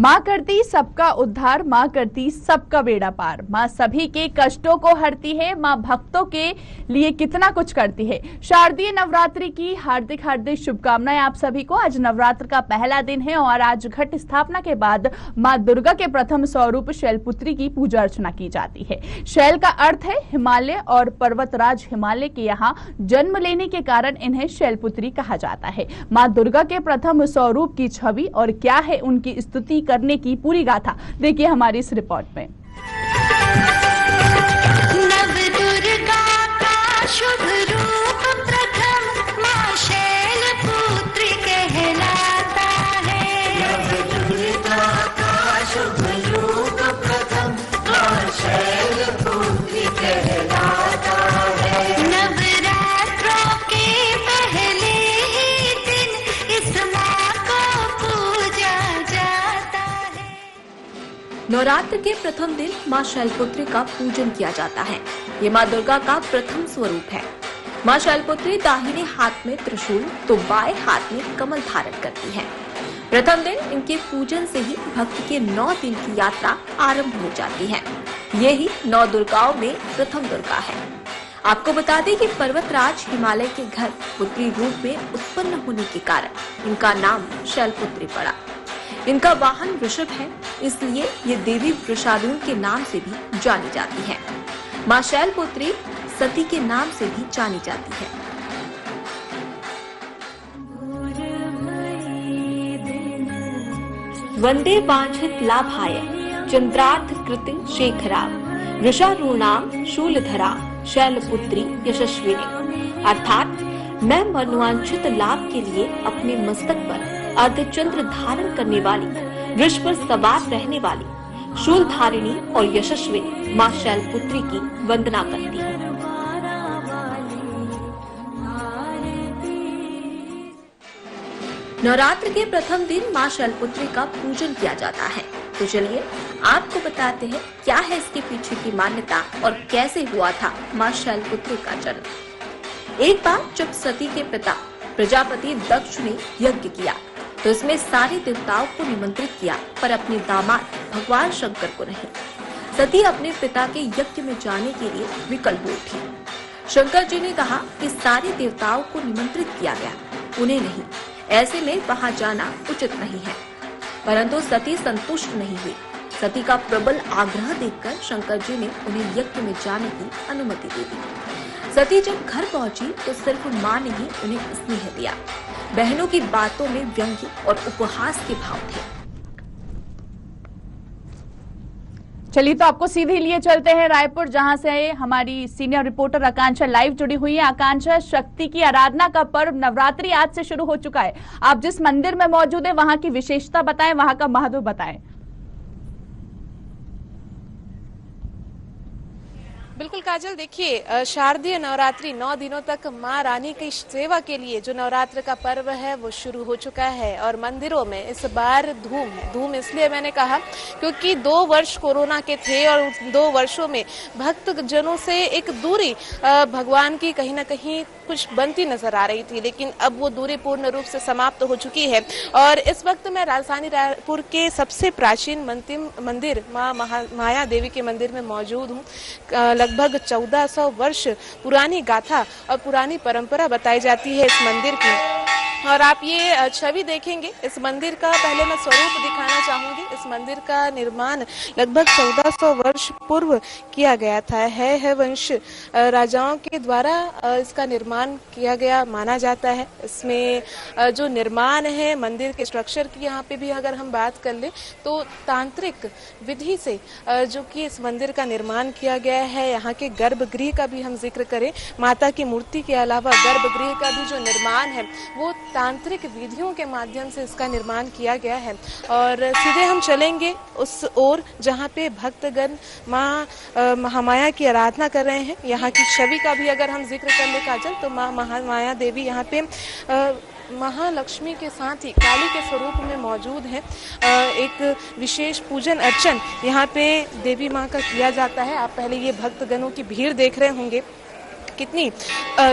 माँ करती सबका उद्धार, माँ करती सबका बेड़ा पार, माँ सभी के कष्टों को हरती है, माँ भक्तों के लिए कितना कुछ करती है। शारदीय नवरात्रि की हार्दिक हार्दिक शुभकामनाएं आप सभी को। आज नवरात्र का पहला दिन है और आज घट स्थापना के बाद माँ दुर्गा के प्रथम स्वरूप शैलपुत्री की पूजा अर्चना की जाती है। शैल का अर्थ है हिमालय और पर्वतराज हिमालय के यहाँ जन्म लेने के कारण इन्हें शैलपुत्री कहा जाता है। माँ दुर्गा के प्रथम स्वरूप की छवि और क्या है उनकी स्तुति करने की पूरी गाथा देखिए हमारी इस रिपोर्ट में। नव दुर्गा का शुभ रूप प्रथम मां शैलपुत्री कहलाता है। नव दुर्गा का शुभ रूप प्रथम मां शैलपुत्री कहलाता है। नवरात्रों के पहले ही दिन इस मां को पूजा जाता है। नवरात्र के प्रथम दिन मां शैलपुत्री का पूजन किया जाता है। ये मां दुर्गा का प्रथम स्वरूप है। मां शैलपुत्री दाहिने हाथ में त्रिशूल तो बाएं हाथ में कमल धारण करती है। प्रथम दिन इनके पूजन से ही भक्त के 9 दिन की यात्रा आरंभ हो जाती है। ये ही 9 दुर्गाओं में प्रथम दुर्गा है। आपको बता दें कि पर्वतराज हिमालय के घर पुत्री रूप में उत्पन्न होने के कारण इनका नाम शैलपुत्री पड़ा। इनका वाहन वृषभ है, इसलिए ये देवी वृषालून के नाम से भी जानी जाती है। मां शैलपुत्री सती के नाम से भी जानी जाती है। वंदे वांछित लाभाय चंद्रार्थ कृत शेखरा वृषारूणाम शूलधरा शैलपुत्री यशस्विनी, अर्थात मैं मनोवांछित लाभ के लिए अपने मस्तक पर अर्धचंद्र धारण करने वाली, वृष पर सवार रहने वाली, शूलधारिणी और यशस्विनी मां शैलपुत्री की वंदना करती हूँ। नवरात्र के प्रथम दिन मां शैलपुत्री का पूजन किया जाता है। तो चलिए आपको बताते हैं क्या है इसके पीछे की मान्यता और कैसे हुआ था मां शैलपुत्री का जन्म। एक बार जब सती के पिता प्रजापति दक्ष ने यज्ञ किया तो इसमें सारे देवताओं को निमंत्रित किया, पर अपने दामाद भगवान शंकर को नहीं। सती अपने पिता के यज्ञ में जाने के लिए विकल हो उठी। शंकर जी ने कहा कि सारे देवताओं को निमंत्रित किया गया, उन्हें नहीं, ऐसे में वहां जाना उचित नहीं है। परंतु सती संतुष्ट नहीं हुई। सती का प्रबल आग्रह देखकर शंकर जी ने उन्हें यज्ञ में जाने की अनुमति दे दी। सती जब घर पहुंची तो सिर्फ मां ने ही उन्हें स्नेह दिया। बहनों की बातों में व्यंग्य और उपहास के भाव थे। चलिए तो आपको सीधे लिए चलते हैं रायपुर, जहां से हमारी सीनियर रिपोर्टर आकांक्षा लाइव जुड़ी हुई है। आकांक्षा, शक्ति की आराधना का पर्व नवरात्रि आज से शुरू हो चुका है। आप जिस मंदिर में मौजूद है वहां की विशेषता बताएं, वहां का महत्व बताएं। बिल्कुल काजल, देखिए शारदीय नवरात्रि 9 दिनों तक मां रानी की सेवा के लिए जो नवरात्र का पर्व है वो शुरू हो चुका है और मंदिरों में इस बार धूम है। धूम इसलिए मैंने कहा क्योंकि 2 वर्ष कोरोना के थे और उन 2 वर्षों में भक्त जनों से एक दूरी भगवान की कहीं ना कहीं कुछ बनती नजर आ रही थी, लेकिन अब वो दूरी पूर्ण रूप से समाप्त हो चुकी है। और इस वक्त मैं राजधानी रायपुर के सबसे प्राचीन मंदिर मां माया देवी के मंदिर में मौजूद हूँ। लगभग 1400 वर्ष पुरानी गाथा और पुरानी परंपरा बताई जाती है इस मंदिर की। और आप ये छवि देखेंगे इस मंदिर का, पहले मैं स्वरूप दिखाना चाहूंगी। इस मंदिर का निर्माण लगभग 1400 वर्ष पूर्व किया गया था। है वंश राजाओं के द्वारा इसका निर्माण किया गया माना जाता है। इसमें जो निर्माण है मंदिर के स्ट्रक्चर की, यहाँ पे भी अगर हम बात कर ले तो तांत्रिक विधि से जो कि इस मंदिर का निर्माण किया गया है। यहाँ के गर्भगृह का भी हम जिक्र करें, माता की मूर्ति के अलावा गर्भगृह का भी जो निर्माण है वो तांत्रिक विधियों के माध्यम से इसका निर्माण किया गया है। और सीधे हम चलेंगे उस ओर जहाँ पे भक्तगण माँ महामाया की आराधना कर रहे हैं। यहाँ की छवि का भी अगर हम जिक्र कर ले काजल, तो माँ महामाया देवी यहाँ पे महालक्ष्मी के साथ ही काली के स्वरूप में मौजूद है। एक विशेष पूजन अर्चन यहाँ पे देवी माँ का किया जाता है। आप पहले ये भक्तगणों की भीड़ देख रहे होंगे, कितनी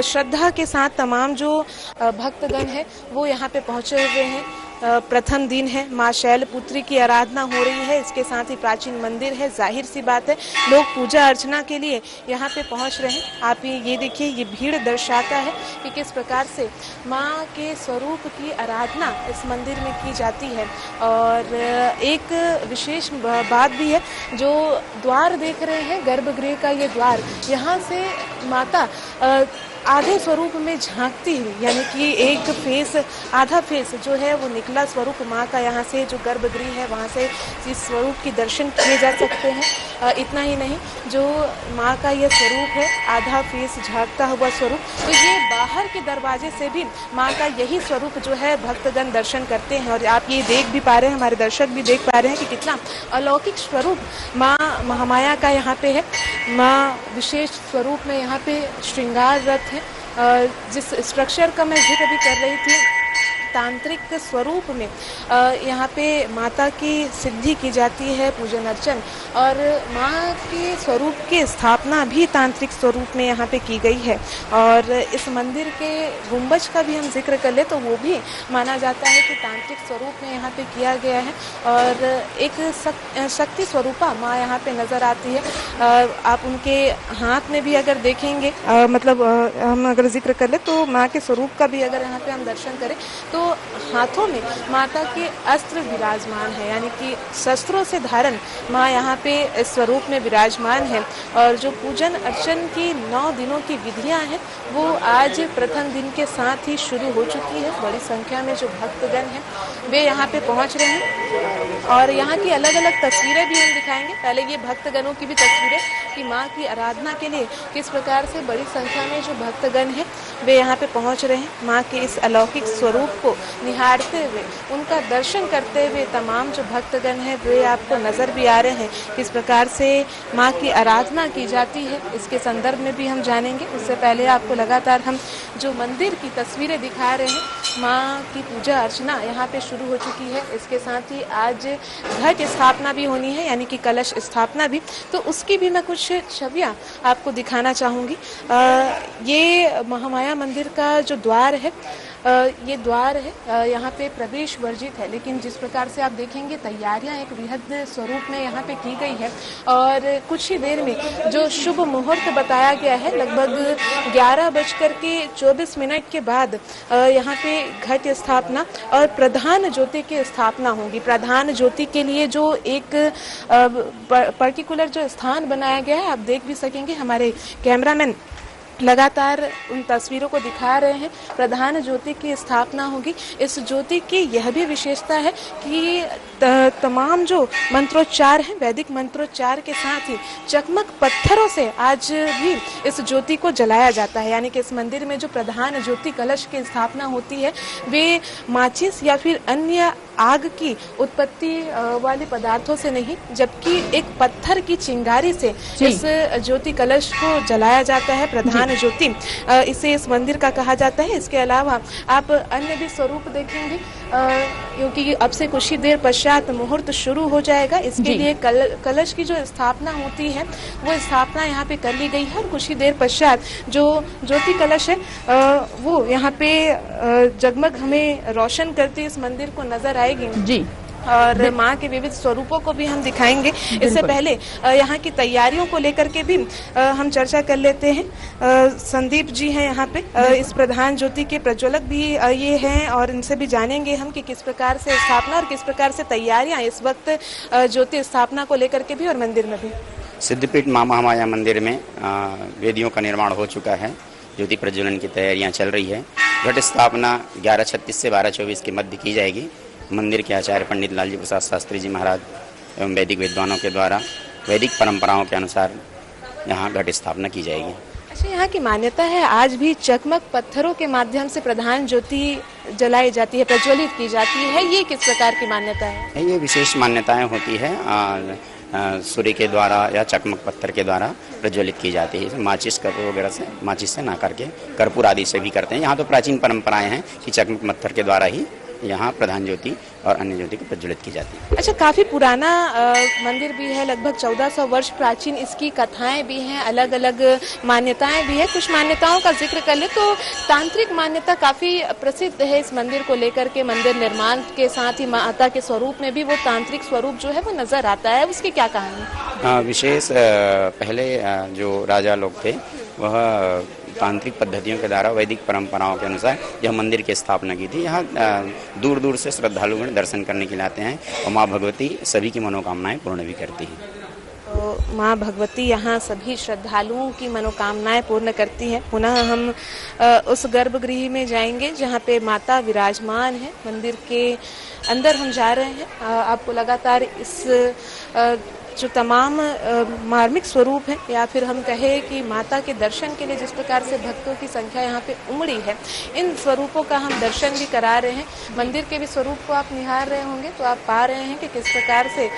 श्रद्धा के साथ तमाम जो भक्तगण है वो यहाँ पे पहुंचे हुए हैं। प्रथम दिन है, माँ शैलपुत्री की आराधना हो रही है। इसके साथ ही प्राचीन मंदिर है, जाहिर सी बात है लोग पूजा अर्चना के लिए यहाँ पे पहुँच रहे हैं। आप ये देखिए, ये भीड़ दर्शाता है कि किस प्रकार से माँ के स्वरूप की आराधना इस मंदिर में की जाती है। और एक विशेष बात भी है, जो द्वार देख रहे हैं, गर्भगृह का ये द्वार, यहाँ से माता आधे स्वरूप में झांकती हुई, यानी कि एक फेस, आधा फेस जो है वो निकला स्वरूप माँ का, यहाँ से जो गर्भगृह है वहाँ से इस स्वरूप की दर्शन किए जा सकते हैं। इतना ही नहीं, जो माँ का यह स्वरूप है, आधा फेस झांकता हुआ स्वरूप, तो ये बाहर के दरवाजे से भी माँ का यही स्वरूप जो है भक्तगण दर्शन करते हैं। और आप ये देख भी पा रहे हैं, हमारे दर्शक भी देख पा रहे हैं कि कितना अलौकिक स्वरूप माँ महामाया का यहाँ पे है। माँ विशेष स्वरूप में यहाँ पे श्रृंगार रथ है। जिस स्ट्रक्चर का मैं जिक्र भी कर रही थी, तांत्रिक स्वरूप में यहाँ पे माता की सिद्धि की जाती है, पूजन अर्चन, और माँ के स्वरूप की स्थापना भी तांत्रिक स्वरूप में यहाँ पे की गई है। और इस मंदिर के गुंबज का भी हम जिक्र कर ले तो वो भी माना जाता है कि तांत्रिक स्वरूप में यहाँ पे किया गया है। और एक शक्ति स्वरूपा माँ यहाँ पे नज़र आती है। आप उनके हाथ में भी अगर देखेंगे, मतलब हम अगर जिक्र कर ले तो माँ के स्वरूप का भी अगर यहाँ पे हम दर्शन करें तो हाथों में माता के अस्त्र विराजमान है, यानी कि शस्त्रों से धारण माँ यहाँ पे इस स्वरूप में विराजमान है। और जो पूजन अर्चन की 9 दिनों की विधियाँ हैं वो आज प्रथम दिन के साथ ही शुरू हो चुकी है। बड़ी संख्या में जो भक्तगण हैं वे यहाँ पे पहुँच रहे हैं और यहाँ की अलग अलग तस्वीरें भी हम दिखाएंगे। पहले ये भक्तगणों की भी तस्वीरें कि माँ की आराधना के लिए किस प्रकार से बड़ी संख्या में जो भक्तगण हैं वे यहाँ पे पहुँच रहे हैं। माँ के इस अलौकिक स्वरूप को निहारते हुए, उनका दर्शन करते हुए तमाम जो भक्तगण हैं वे आपको नज़र भी आ रहे हैं। किस प्रकार से माँ की आराधना की जाती है इसके संदर्भ में भी हम जानेंगे। उससे पहले आपको लगातार हम जो मंदिर की तस्वीरें दिखा रहे हैं, माँ की पूजा अर्चना यहाँ पे शुरू हो चुकी है। इसके साथ ही आज घट स्थापना भी होनी है, यानी कि कलश स्थापना भी, तो उसकी भी मैं कुछ छवियाँ आपको दिखाना चाहूँगी। ये महामाया मंदिर का जो द्वार है, ये द्वार है, यहाँ पे प्रवेश वर्जित है, लेकिन जिस प्रकार से आप देखेंगे तैयारियां एक वृहद स्वरूप में यहाँ पे की गई है। और कुछ ही देर में जो शुभ मुहूर्त बताया गया है, लगभग 11:24 के बाद यहाँ पे घट स्थापना और प्रधान ज्योति की स्थापना होगी। प्रधान ज्योति के लिए जो एक पर्टिकुलर जो स्थान बनाया गया है, आप देख भी सकेंगे, हमारे कैमरामैन लगातार उन तस्वीरों को दिखा रहे हैं। प्रधान ज्योति की स्थापना होगी। इस ज्योति की यह भी विशेषता है कि तमाम जो मंत्रोच्चार हैं, वैदिक मंत्रोच्चार के साथ ही चकमक पत्थरों से आज भी इस ज्योति को जलाया जाता है। यानी कि इस मंदिर में जो प्रधान ज्योति कलश की स्थापना होती है वे माचिस या फिर अन्य आग की उत्पत्ति वाले पदार्थों से नहीं, जबकि एक पत्थर की चिंगारी से इस ज्योति कलश को जलाया जाता है। प्रधान ज्योति इसे इस मंदिर का कहा जाता है। इसके अलावा आप अन्य भी स्वरूप देखेंगे, क्योंकि अब से कुछ ही देर पश्चात मुहूर्त शुरू हो जाएगा। इसके लिए कलश की जो स्थापना होती है वो स्थापना यहाँ पे कर ली गई है। और कुछ ही देर पश्चात जो ज्योति कलश है वो यहाँ पे जगमग हमें रोशन करती इस मंदिर को नजर आएगी जी। और माँ के विविध स्वरूपों को भी हम दिखाएंगे। इससे पहले यहाँ की तैयारियों को लेकर के भी हम चर्चा कर लेते हैं। संदीप जी हैं यहाँ पे, इस प्रधान ज्योति के प्रज्वलक भी ये हैं और इनसे भी जानेंगे हम कि किस प्रकार से स्थापना और किस प्रकार से तैयारियाँ इस वक्त ज्योति स्थापना को लेकर के भी और मंदिर में भी। सिद्धपीठ माँ महामाया मंदिर में वेदियों का निर्माण हो चुका है। ज्योति प्रज्वलन की तैयारियाँ चल रही है। घट स्थापना 11:36 से 12:24 के मध्य की जाएगी। मंदिर के आचार्य पंडित लालजी प्रसाद शास्त्री जी महाराज एवं वैदिक विद्वानों के द्वारा वैदिक परंपराओं के अनुसार यहाँ घट स्थापना की जाएगी। अच्छा, यहाँ की मान्यता है आज भी चकमक पत्थरों के माध्यम से प्रधान ज्योति जलाई जाती है, प्रज्वलित की जाती है। ये किस प्रकार की मान्यता है? ये विशेष मान्यताएं होती है। सूर्य के द्वारा या चकमक पत्थर के द्वारा प्रज्वलित की जाती है। माचिस कर्पूर वगैरह से, माचिस से ना करके कर्पूर आदि से भी करते हैं। यहाँ तो प्राचीन परंपराएं हैं कि चकमक पत्थर के द्वारा ही यहाँ प्रधान ज्योति और अन्य ज्योति को प्रज्वलित की जाती है। अच्छा, काफी पुराना मंदिर भी है, लगभग 1400 वर्ष प्राचीन इसकी कथाएं भी हैं, अलग अलग मान्यताएं भी है। कुछ मान्यताओं का जिक्र कर ले तो तांत्रिक मान्यता काफी प्रसिद्ध है इस मंदिर को लेकर के। मंदिर निर्माण के साथ ही माता के स्वरूप में भी वो तांत्रिक स्वरूप जो है वो नजर आता है, उसकी क्या कहानी? विशेष पहले जो राजा लोग थे वह तांत्रिक पद्धतियों के द्वारा वैदिक परंपराओं के अनुसार यह मंदिर की स्थापना की थी। यहाँ दूर दूर से श्रद्धालुगण दर्शन करने के लिए आते हैं और माँ भगवती सभी की मनोकामनाएं पूर्ण भी करती हैं। तो माँ भगवती यहाँ सभी श्रद्धालुओं की मनोकामनाएं पूर्ण करती हैं। पुनः हम उस गर्भगृह में जाएंगे जहाँ पे माता विराजमान है। मंदिर के अंदर हम जा रहे हैं। आपको लगातार इस जो तमाम मार्मिक स्वरूप है या फिर हम कहें कि माता के दर्शन के लिए जिस प्रकार से भक्तों की संख्या यहाँ पे उमड़ी है, इन स्वरूपों का हम दर्शन भी करा रहे हैं। मंदिर के भी स्वरूप को आप निहार रहे होंगे तो आप पा रहे हैं कि किस प्रकार से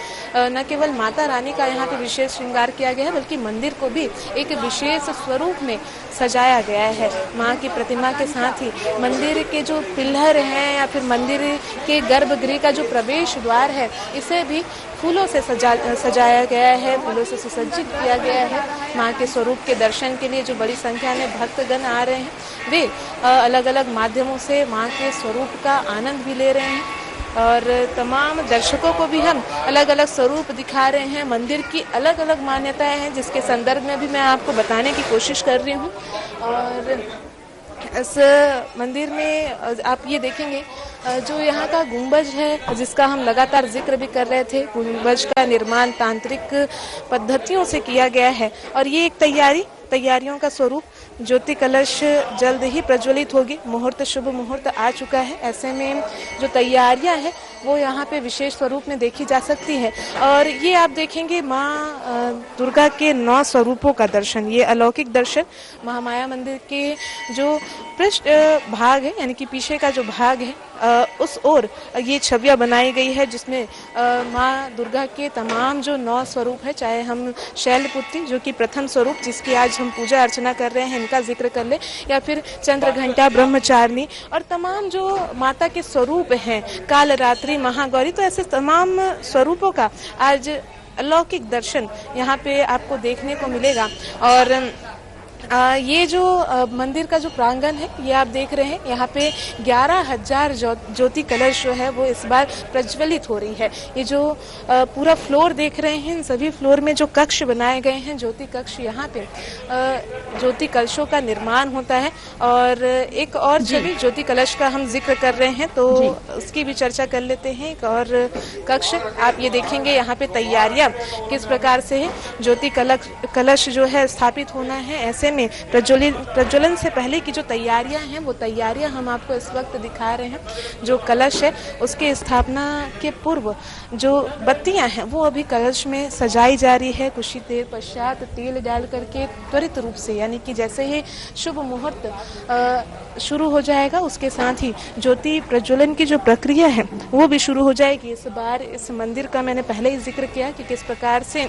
न केवल माता रानी का यहाँ पे विशेष श्रृंगार किया गया है, बल्कि मंदिर को भी एक विशेष स्वरूप में सजाया गया है। माँ की प्रतिमा के साथ ही मंदिर के जो पिलर हैं या फिर मंदिर के गर्भगृह का जो प्रवेश द्वार है, इसे भी फूलों से सजाया गया है, फूलों से सुसज्जित किया गया है। माँ के स्वरूप के दर्शन के लिए जो बड़ी संख्या में भक्तगण आ रहे हैं, वे अलग अलग माध्यमों से माँ के स्वरूप का आनंद भी ले रहे हैं और तमाम दर्शकों को भी हम अलग अलग स्वरूप दिखा रहे हैं। मंदिर की अलग अलग मान्यताएं हैं जिसके संदर्भ में भी मैं आपको बताने की कोशिश कर रही हूँ। और इस मंदिर में आप ये देखेंगे जो यहाँ का गुंबज है जिसका हम लगातार जिक्र भी कर रहे थे, गुंबज का निर्माण तांत्रिक पद्धतियों से किया गया है और ये एक तैयारियों का स्वरूप। ज्योति कलश जल्द ही प्रज्वलित होगी, मुहूर्त शुभ मुहूर्त आ चुका है। ऐसे में जो तैयारियां हैं वो यहाँ पे विशेष स्वरूप में देखी जा सकती है। और ये आप देखेंगे माँ दुर्गा के 9 स्वरूपों का दर्शन, ये अलौकिक दर्शन महामाया मंदिर के जो पृष्ठ भाग है यानी कि पीछे का जो भाग है उस ओर ये छवियां बनाई गई है जिसमें माँ दुर्गा के तमाम जो 9 स्वरूप है, चाहे हम शैलपुत्री जो कि प्रथम स्वरूप जिसकी आज हम पूजा अर्चना कर रहे हैं इनका जिक्र कर ले, या फिर चंद्रघंटा ब्रह्मचारिणी और तमाम जो माता के स्वरूप हैं, कालरात्रि महागौरी, तो ऐसे तमाम स्वरूपों का आज अलौकिक दर्शन यहाँ पे आपको देखने को मिलेगा। और ये जो मंदिर का जो प्रांगण है ये आप देख रहे हैं, यहाँ पे 11,000 ज्योति कलश जो है वो इस बार प्रज्वलित हो रही है। ये जो पूरा फ्लोर देख रहे हैं, सभी फ्लोर में जो कक्ष बनाए गए हैं ज्योति कक्ष, यहाँ पे ज्योति कलशों का निर्माण होता है। और एक और छवि ज्योति कलश का हम जिक्र कर रहे हैं तो उसकी भी चर्चा कर लेते हैं। एक और कक्ष आप ये देखेंगे, यहाँ पे तैयारियां किस प्रकार से है। ज्योति कलश जो है स्थापित होना है, ऐसे में प्रज्वलन से पहले की जो तैयारियां हैं वो तैयारियां हम आपको इस वक्त दिखा रहे हैं। जो कलश है उसके स्थापना के पूर्व जो बत्तियां हैं वो अभी कलश में सजाई जा रही है। कुछ ही देर पश्चात तेल डाल करके त्वरित रूप से यानी कि जैसे ही शुभ मुहूर्त शुरू हो जाएगा उसके साथ ही ज्योति प्रज्वलन की जो प्रक्रिया है वो भी शुरू हो जाएगी। इस बार इस मंदिर का मैंने पहले ही जिक्र किया कि किस प्रकार से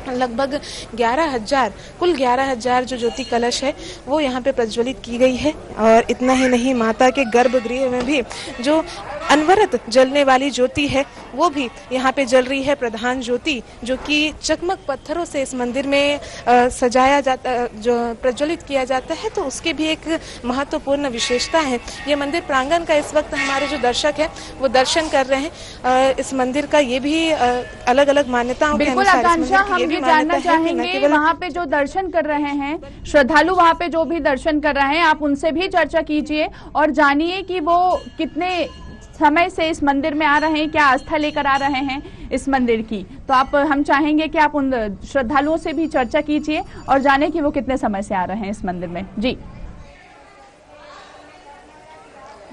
लगभग 11,000 कुल 11,000 जो ज्योति कलश है वो यहाँ पे प्रज्वलित की गई है। और इतना ही नहीं, माता के गर्भगृह में भी जो अनवरत जलने वाली ज्योति है वो भी यहाँ पे जल रही है, प्रधान ज्योति, जो कि चकमक पत्थरों से इस मंदिर में सजाया जाता, जो प्रज्वलित किया जाता है, तो उसकी भी एक महत्वपूर्ण विशेषता है। ये मंदिर प्रांगण का इस वक्त हमारे जो दर्शक है वो दर्शन कर रहे हैं। इस मंदिर का ये भी अलग अलग मान्यताओं के अनुसार हम ये जानना चाहेंगे वहाँ पे जो दर्शन कर रहे हैं श्रद्धालु, वहाँ पे जो भी दर्शन कर रहे हैं आप उनसे भी चर्चा कीजिए और जानिए कि वो कितने समय से इस मंदिर में आ रहे हैं, क्या आस्था लेकर आ रहे हैं इस मंदिर की। तो हम चाहेंगे कि आप उन श्रद्धालुओं से भी चर्चा कीजिए और जाने कि वो कितने समय से आ रहे हैं इस मंदिर में। जी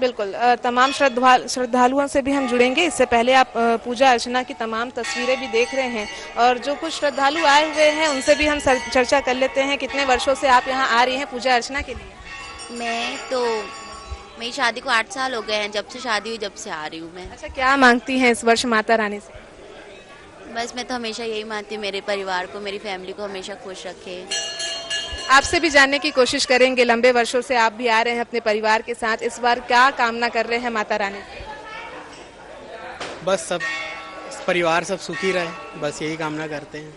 बिल्कुल, तमाम श्रद्धालुओं से भी हम जुड़ेंगे। इससे पहले आप पूजा अर्चना की तमाम तस्वीरें भी देख रहे हैं और जो कुछ श्रद्धालु आए हुए हैं उनसे भी हम चर्चा कर लेते हैं। कितने वर्षों से आप यहाँ आ रही हैं पूजा अर्चना के लिए? मेरी शादी को 8 साल हो गए हैं, जब से शादी हुई जब से आ रही हूँ मैं। अच्छा, क्या मांगती हैं इस वर्ष माता रानी से? बस मैं तो हमेशा यही मानती हूँ, मेरे परिवार को, मेरी फैमिली को हमेशा खुश रखे। आपसे भी जानने की कोशिश करेंगे, लंबे वर्षों से आप भी आ रहे हैं अपने परिवार के साथ, इस बार क्या कामना कर रहे हैं माता रानी से? बस सब परिवार सब सुखी रहे, बस यही कामना करते हैं।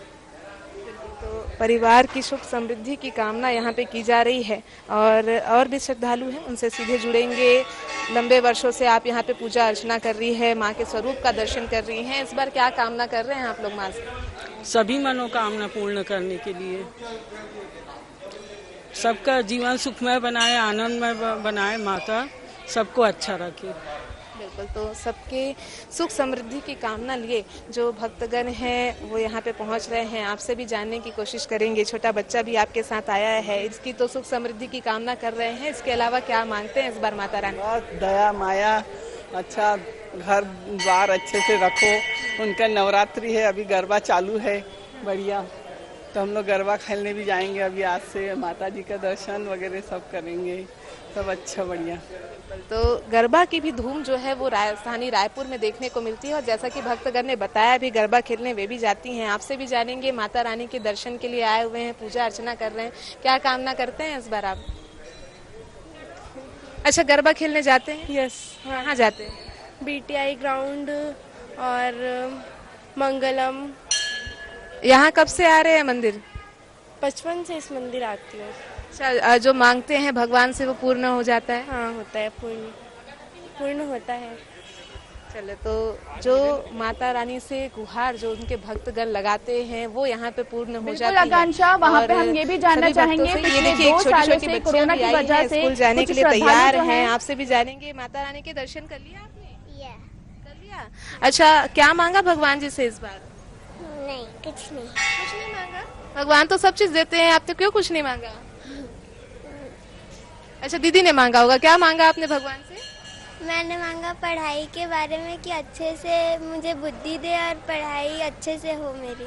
तो परिवार की सुख समृद्धि की कामना यहाँ पे की जा रही है और भी श्रद्धालु हैं, उनसे सीधे जुड़ेंगे। लंबे वर्षों से आप यहाँ पे पूजा अर्चना कर रही है, माँ के स्वरूप का दर्शन कर रही हैं, इस बार क्या कामना कर रहे हैं आप लोग माँ से? सभी मनोकामना पूर्ण करने के लिए, सबका जीवन सुखमय बनाए, आनंदमय बनाए, माता सबको अच्छा रखे। बिल्कुल, तो सबके सुख समृद्धि की कामना लिए जो भक्तगण हैं वो यहाँ पे पहुँच रहे हैं। आपसे भी जानने की कोशिश करेंगे, छोटा बच्चा भी आपके साथ आया है, इसकी तो सुख समृद्धि की कामना कर रहे हैं, इसके अलावा क्या मांगते हैं इस बार माता रानी? बहुत दया माया, अच्छा घर द्वार अच्छे से रखो। उनका नवरात्रि है, अभी गरबा चालू है, बढ़िया, तो हम लोग गरबा खेलने भी जाएंगे अभी आज से, माता जी का दर्शन वगैरह सब करेंगे, सब अच्छा बढ़िया। तो गरबा की भी धूम जो है वो राजधानी रायपुर में देखने को मिलती है और जैसा कि भक्तगण ने बताया भी गरबा खेलने वे भी जाती हैं। आपसे भी जानेंगे, माता रानी के दर्शन के लिए आए हुए हैं, पूजा अर्चना कर रहे हैं, क्या कामना करते हैं इस बार आप? अच्छा, गरबा खेलने जाते हैं? यस। कहाँ जाते हैं? बीटीआई ग्राउंड और मंगलम। यहाँ कब से आ रहे हैं मंदिर? बचपन से इस मंदिर आती हूँ। अच्छा, जो मांगते हैं भगवान से वो पूर्ण हो जाता है? हाँ, होता है, पूर्ण होता है। चले, तो जो माता रानी से गुहार जो उनके भक्तगण लगाते हैं वो यहाँ पे पूर्ण हो जाती है। आकांक्षा, वहाँ पे हम ये भी जानना चाहेंगे, ये देखिए छोटी-छोटी बच्चियां भी आई हैं, स्कूल जाने के लिए तैयार हैं। आपसे भी जानेंगे, माता रानी के दर्शन कर लिया आपने? कर लिया। अच्छा, क्या मांगा भगवान जी से इस बार? नहीं, कुछ नहीं मांगा। भगवान तो सब चीज देते हैं, आपने क्यों कुछ नहीं मांगा? अच्छा, दीदी ने मांगा होगा, क्या मांगा आपने भगवान से? मैंने मांगा पढ़ाई के बारे में कि अच्छे से मुझे बुद्धि दे और पढ़ाई अच्छे से हो मेरी।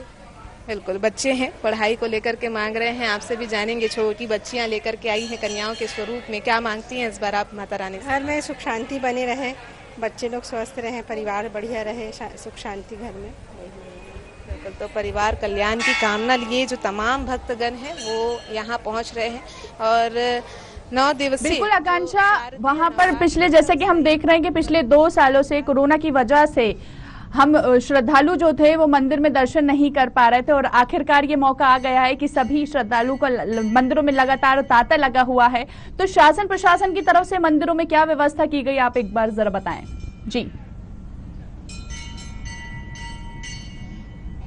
बिल्कुल, बच्चे हैं, पढ़ाई को लेकर के मांग रहे हैं। आपसे भी जानेंगे, छोटी बच्चियां लेकर के आई हैं कन्याओं के स्वरूप में, क्या मांगती हैं इस बार आप माता रानी से? घर में सुख शांति बने रहे, बच्चे लोग स्वस्थ रहे, परिवार बढ़िया रहे, सुख शांति घर में। बिल्कुल, तो परिवार कल्याण की कामना लिए जो तमाम भक्तगण हैं वो यहाँ पहुँच रहे हैं और 9 दिवसीय। बिल्कुल आकांक्षा, वहाँ पर पिछले, जैसे कि हम देख रहे हैं कि पिछले 2 सालों से कोरोना की वजह से हम श्रद्धालु जो थे वो मंदिर में दर्शन नहीं कर पा रहे थे और आखिरकार ये मौका आ गया है कि सभी श्रद्धालु को मंदिरों में लगातार तांता लगा हुआ है। तो शासन प्रशासन की तरफ से मंदिरों में क्या व्यवस्था की गई, आप एक बार जरा बताएं। जी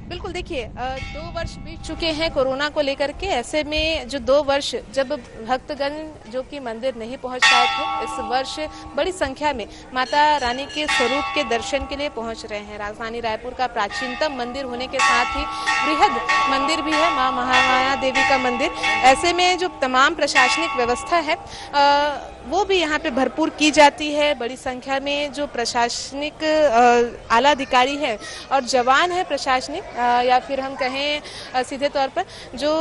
बिल्कुल, देखिए 2 वर्ष बीत चुके हैं कोरोना को लेकर के, ऐसे में जो 2 वर्ष जब भक्तगण जो कि मंदिर नहीं पहुंच पाए थे, इस वर्ष बड़ी संख्या में माता रानी के स्वरूप के दर्शन के लिए पहुंच रहे हैं। राजधानी रायपुर का प्राचीनतम मंदिर होने के साथ ही बृहद मंदिर भी है, माँ महामाया देवी का मंदिर। ऐसे में जो तमाम प्रशासनिक व्यवस्था है वो भी यहाँ पे भरपूर की जाती है। बड़ी संख्या में जो प्रशासनिक आला अधिकारी है और जवान है प्रशासनिक, या फिर हम कहें सीधे तौर पर जो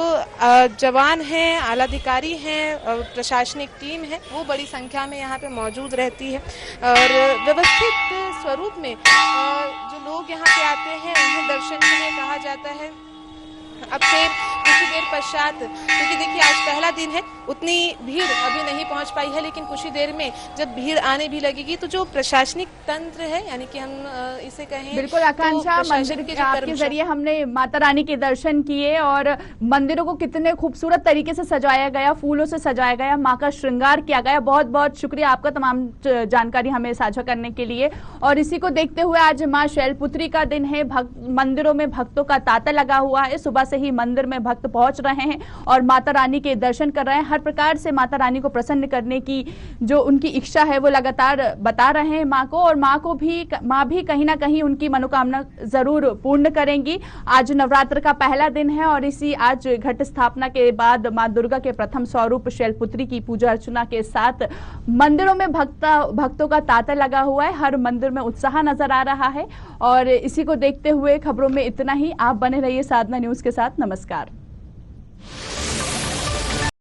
जवान हैं, आला अधिकारी हैं, प्रशासनिक टीम है, वो बड़ी संख्या में यहाँ पे मौजूद रहती है और व्यवस्थित स्वरूप में जो लोग यहाँ पे आते हैं उन्हें दर्शन के लिए कहा जाता है। अब से कुछ देर पश्चात, क्योंकि देखिए आज पहला दिन है, उतनी भीड़ अभी नहीं पहुंच पाई है, लेकिन कुछ ही देर में जब भीड़ आने भी लगेगी तो जो प्रशासनिक तंत्र है, यानी कि हम इसे कहें, बिल्कुल आकांक्षा, तो मंदिर के आपके जरिए हमने माता रानी के दर्शन किए और मंदिरों को कितने खूबसूरत तरीके से सजाया गया, फूलों से सजाया गया, माँ का श्रृंगार किया गया। बहुत बहुत शुक्रिया आपका तमाम जानकारी हमें साझा करने के लिए। और इसी को देखते हुए आज माँ शैलपुत्री का दिन है, मंदिरों में भक्तों का तांता लगा हुआ है। सुबह से ही मंदिर में भक्त पहुंच रहे हैं और माता रानी के दर्शन कर रहे हैं। हर प्रकार से माता रानी को प्रसन्न करने की जो उनकी इच्छा है वो लगातार बता रहे हैं माँ को, और माँ भी कहीं ना कहीं उनकी मनोकामना जरूर पूर्ण करेंगी। आज नवरात्र का पहला दिन है और इसी आज घट स्थापना के बाद माँ दुर्गा के प्रथम स्वरूप शैलपुत्री की पूजा अर्चना के साथ मंदिरों में भक्तों का तांता लगा हुआ है। हर मंदिर में उत्साह नजर आ रहा है और इसी को देखते हुए खबरों में इतना ही। आप बने रहिए साधना न्यूज के साथ। नमस्कार।